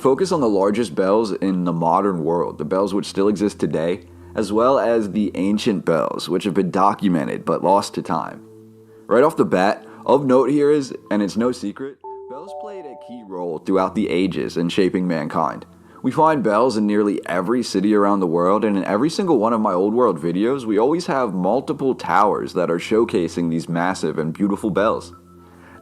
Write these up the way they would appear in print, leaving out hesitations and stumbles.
Focus on the largest bells in the modern world, the bells which still exist today, as well as the ancient bells, which have been documented but lost to time. Right off the bat, of note here is, and it's no secret, bells played a key role throughout the ages in shaping mankind. We find bells in nearly every city around the world, and in every single one of my old world videos, we always have multiple towers that are showcasing these massive and beautiful bells.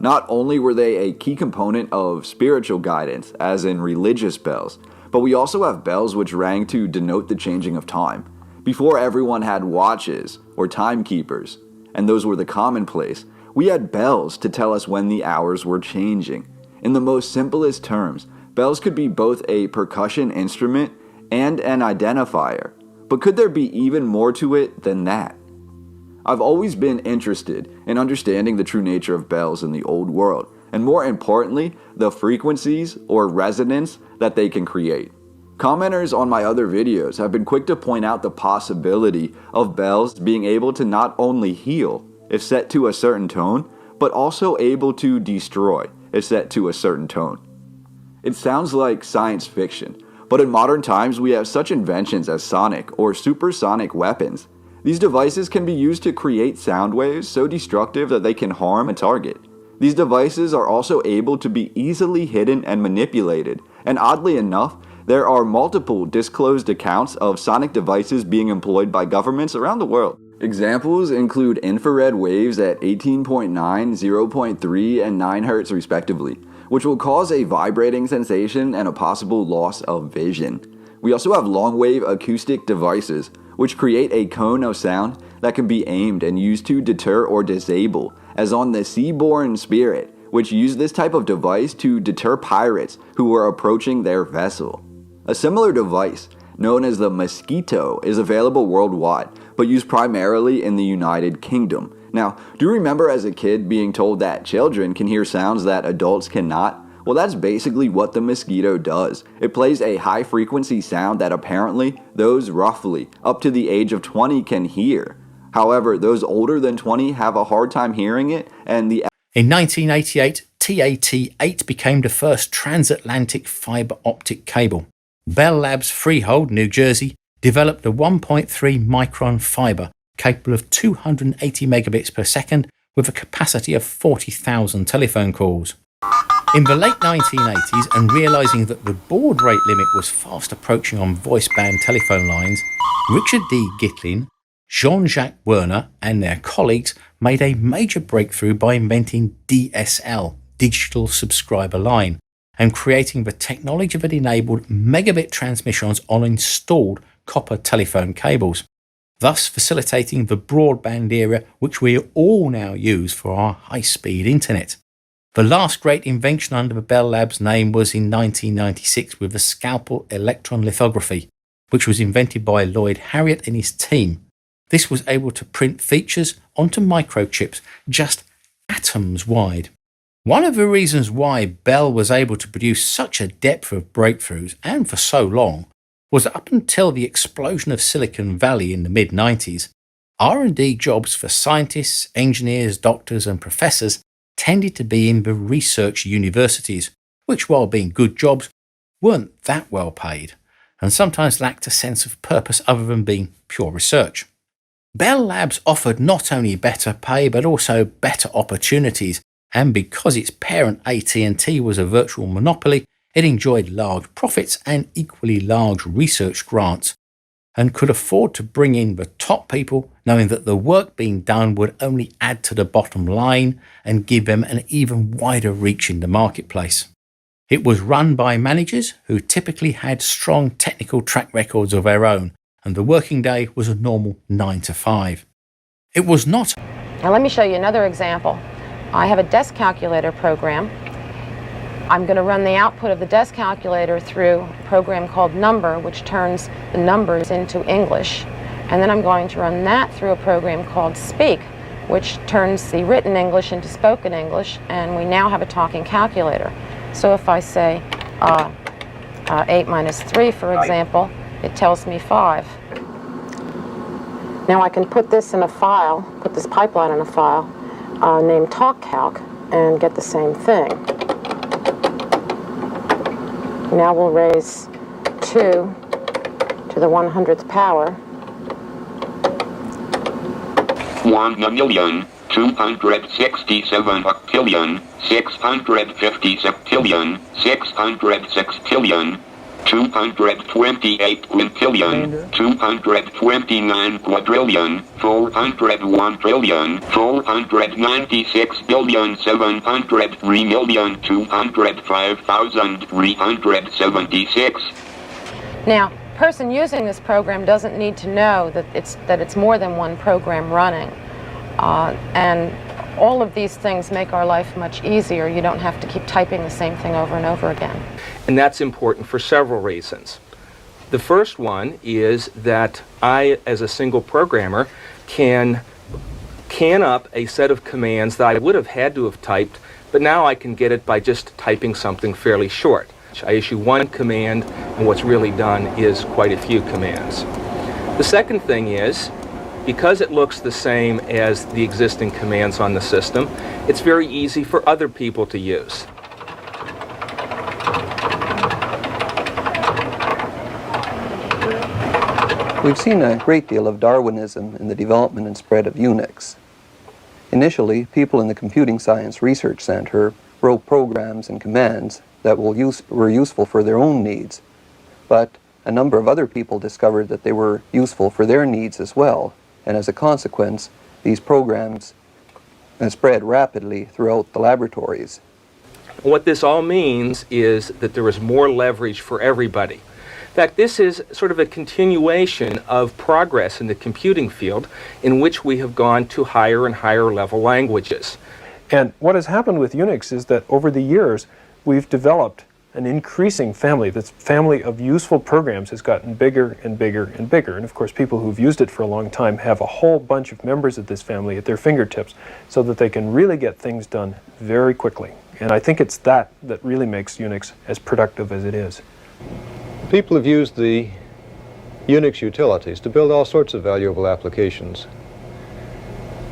Not only were they a key component of spiritual guidance, as in religious bells, but we also have bells which rang to denote the changing of time. Before everyone had watches or timekeepers, and those were the commonplace, we had bells to tell us when the hours were changing. In the most simplest terms, bells could be both a percussion instrument and an identifier. But could there be even more to it than that? I've always been interested in understanding the true nature of bells in the old world, and more importantly, the frequencies or resonance that they can create. Commenters on my other videos have been quick to point out the possibility of bells being able to not only heal if set to a certain tone, but also able to destroy if set to a certain tone. It sounds like science fiction, but in modern times we have such inventions as sonic or supersonic weapons. These devices can be used to create sound waves so destructive that they can harm a target. These devices are also able to be easily hidden and manipulated, and oddly enough, there are multiple disclosed accounts of sonic devices being employed by governments around the world. Examples include infrared waves at 18.9, 0.3, and 9 Hz respectively, which will cause a vibrating sensation and a possible loss of vision. We also have long-wave acoustic devices, which create a cone of sound that can be aimed and used to deter or disable, as on the Seaborn Spirit, which used this type of device to deter pirates who were approaching their vessel. A similar device, known as the Mosquito, is available worldwide, but used primarily in the United Kingdom. Now, do you remember as a kid being told that children can hear sounds that adults cannot? Well, that's basically what the Mosquito does. It plays a high frequency sound that apparently those roughly up to the age of 20 can hear. However, those older than 20 have a hard time hearing it, and In 1988, TAT-8 became the first transatlantic fiber optic cable. Bell Labs Freehold, New Jersey, developed a 1.3 micron fiber capable of 280 megabits per second with a capacity of 40,000 telephone calls. In the late 1980s, and realizing that the baud rate limit was fast approaching on voice band telephone lines, Richard D. Gitlin, Jean-Jacques Werner and their colleagues made a major breakthrough by inventing DSL, Digital Subscriber Line, and creating the technology that enabled megabit transmissions on installed copper telephone cables, thus facilitating the broadband era which we all now use for our high-speed internet. The last great invention under the Bell Labs name was in 1996 with the scalpel electron lithography, which was invented by Lloyd Harriott and his team. This was able to print features onto microchips just atoms wide. One of the reasons why Bell was able to produce such a depth of breakthroughs, and for so long, was that up until the explosion of Silicon Valley in the mid-90s, R&D jobs for scientists, engineers, doctors and professors tended to be in the research universities, which, while being good jobs, weren't that well paid, and sometimes lacked a sense of purpose other than being pure research. Bell Labs offered not only better pay but also better opportunities, and because its parent AT&T was a virtual monopoly, it enjoyed large profits and equally large research grants, and could afford to bring in the top people, knowing that the work being done would only add to the bottom line and give them an even wider reach in the marketplace. It was run by managers who typically had strong technical track records of their own, and the working day was a normal 9 to 5. It was not. Now let me show you another example. I have a desk calculator program. I'm going to run the output of the desk calculator through a program called Number, which turns the numbers into English. And then I'm going to run that through a program called Speak, which turns the written English into spoken English, and we now have a talking calculator. So if I say 8 minus 3, for example, it tells me 5. Now I can put this in a file, put this pipeline in a file named TalkCalc, and get the same thing. Now we'll raise 2 to the 100th power. 1,267 octillion, 650 septillion, 606 sextillion, 228 quintillion, 229 quadrillion, 401 trillion, 496 billion, 703,205,376. Now, a person using this program doesn't need to know that it's more than one program running. And all of these things make our life much easier. You don't have to keep typing the same thing over and over again. And that's important for several reasons. The first one is that I, as a single programmer, can up a set of commands that I would have had to have typed, but now I can get it by just typing something fairly short. I issue one command, and what's really done is quite a few commands. The second thing is, because it looks the same as the existing commands on the system, it's very easy for other people to use. We've seen a great deal of Darwinism in the development and spread of Unix. Initially, people in the Computing Science Research Center wrote programs and commands that were useful for their own needs, but a number of other people discovered that they were useful for their needs as well, and as a consequence, these programs spread rapidly throughout the laboratories. What this all means is that there is more leverage for everybody. In fact, this is sort of a continuation of progress in the computing field in which we have gone to higher and higher level languages. And what has happened with Unix is that over the years, we've developed an increasing family. This family of useful programs has gotten bigger and bigger and bigger. And of course, people who've used it for a long time have a whole bunch of members of this family at their fingertips so that they can really get things done very quickly. And I think it's that really makes Unix as productive as it is. People have used the Unix utilities to build all sorts of valuable applications.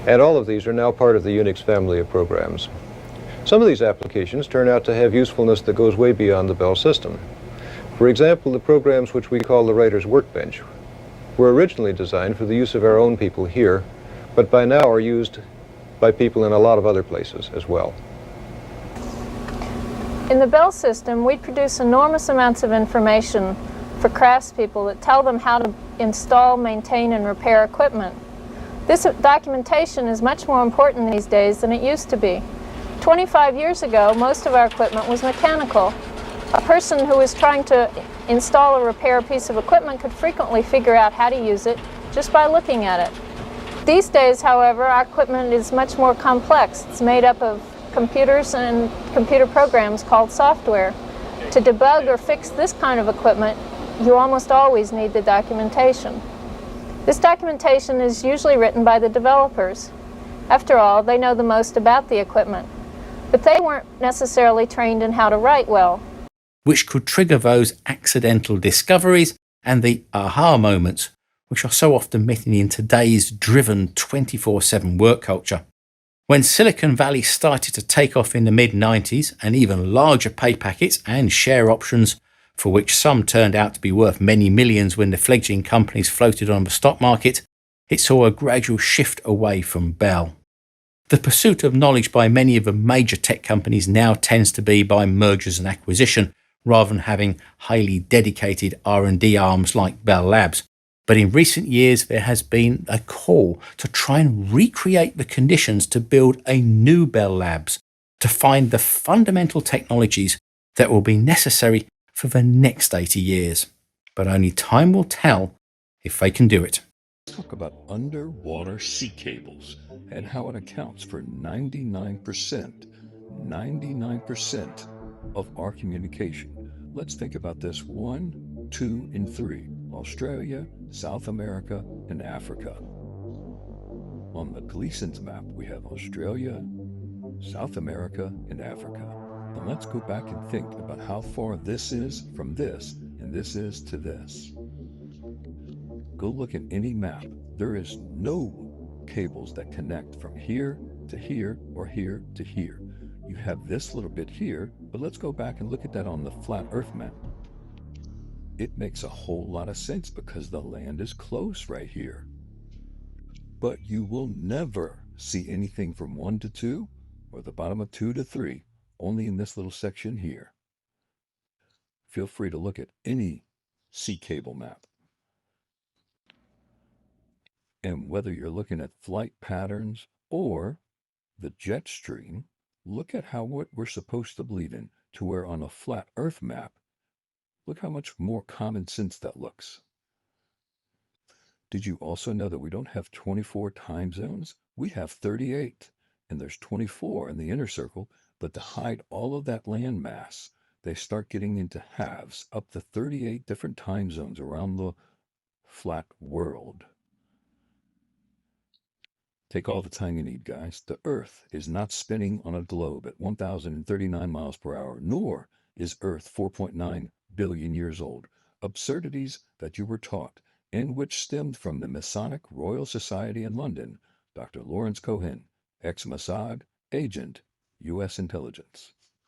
And all of these are now part of the Unix family of programs. Some of these applications turn out to have usefulness that goes way beyond the Bell system. For example, the programs which we call the Writer's Workbench were originally designed for the use of our own people here, but by now are used by people in a lot of other places as well. In the Bell system, we produce enormous amounts of information for craftspeople that tell them how to install, maintain, and repair equipment. This documentation is much more important these days than it used to be. 25 years ago, most of our equipment was mechanical. A person who was trying to install or repair a piece of equipment could frequently figure out how to use it just by looking at it. These days, however, our equipment is much more complex. It's made up of computers and computer programs called software. To debug or fix this kind of equipment, you almost always need the documentation. This documentation is usually written by the developers. After all, they know the most about the equipment. But they weren't necessarily trained in how to write well. Which could trigger those accidental discoveries and the aha moments, which are so often missing in today's driven 24/7 work culture. When Silicon Valley started to take off in the mid-90s, and even larger pay packets and share options, for which some turned out to be worth many millions when the fledgling companies floated on the stock market, it saw a gradual shift away from Bell. The pursuit of knowledge by many of the major tech companies now tends to be by mergers and acquisition, rather than having highly dedicated R&D arms like Bell Labs. But in recent years, there has been a call to try and recreate the conditions to build a new Bell Labs, to find the fundamental technologies that will be necessary for the next 80 years. But only time will tell if they can do it. Talk about underwater sea cables and how it accounts for 99% of our communication. Let's think about this: 1, 2, and 3. Australia, South America, and Africa. On the Gleason's map, we have Australia, South America, and Africa. Now let's go back and think about how far this is from this, and this is to this. Go look at any map. There is no cables that connect from here to here or here to here. You have this little bit here, but let's go back and look at that on the flat Earth map. It makes a whole lot of sense because the land is close right here. But you will never see anything from 1 to 2 or the bottom of 2 to 3, only in this little section here. Feel free to look at any sea cable map. And whether you're looking at flight patterns or the jet stream, look at what we're supposed to believe in, to where on a flat Earth map, look how much more common sense that looks. Did you also know that we don't have 24 time zones? We have 38, and there's 24 in the inner circle, but to hide all of that land mass, they start getting into halves, up to 38 different time zones around the flat world. Take all the time you need, guys. The Earth is not spinning on a globe at 1,039 miles per hour, nor is Earth 4.9 billion years old. Absurdities that you were taught, and which stemmed from the Masonic Royal Society in London, Dr. Lawrence Cohen, ex-Mossad agent, U.S. intelligence.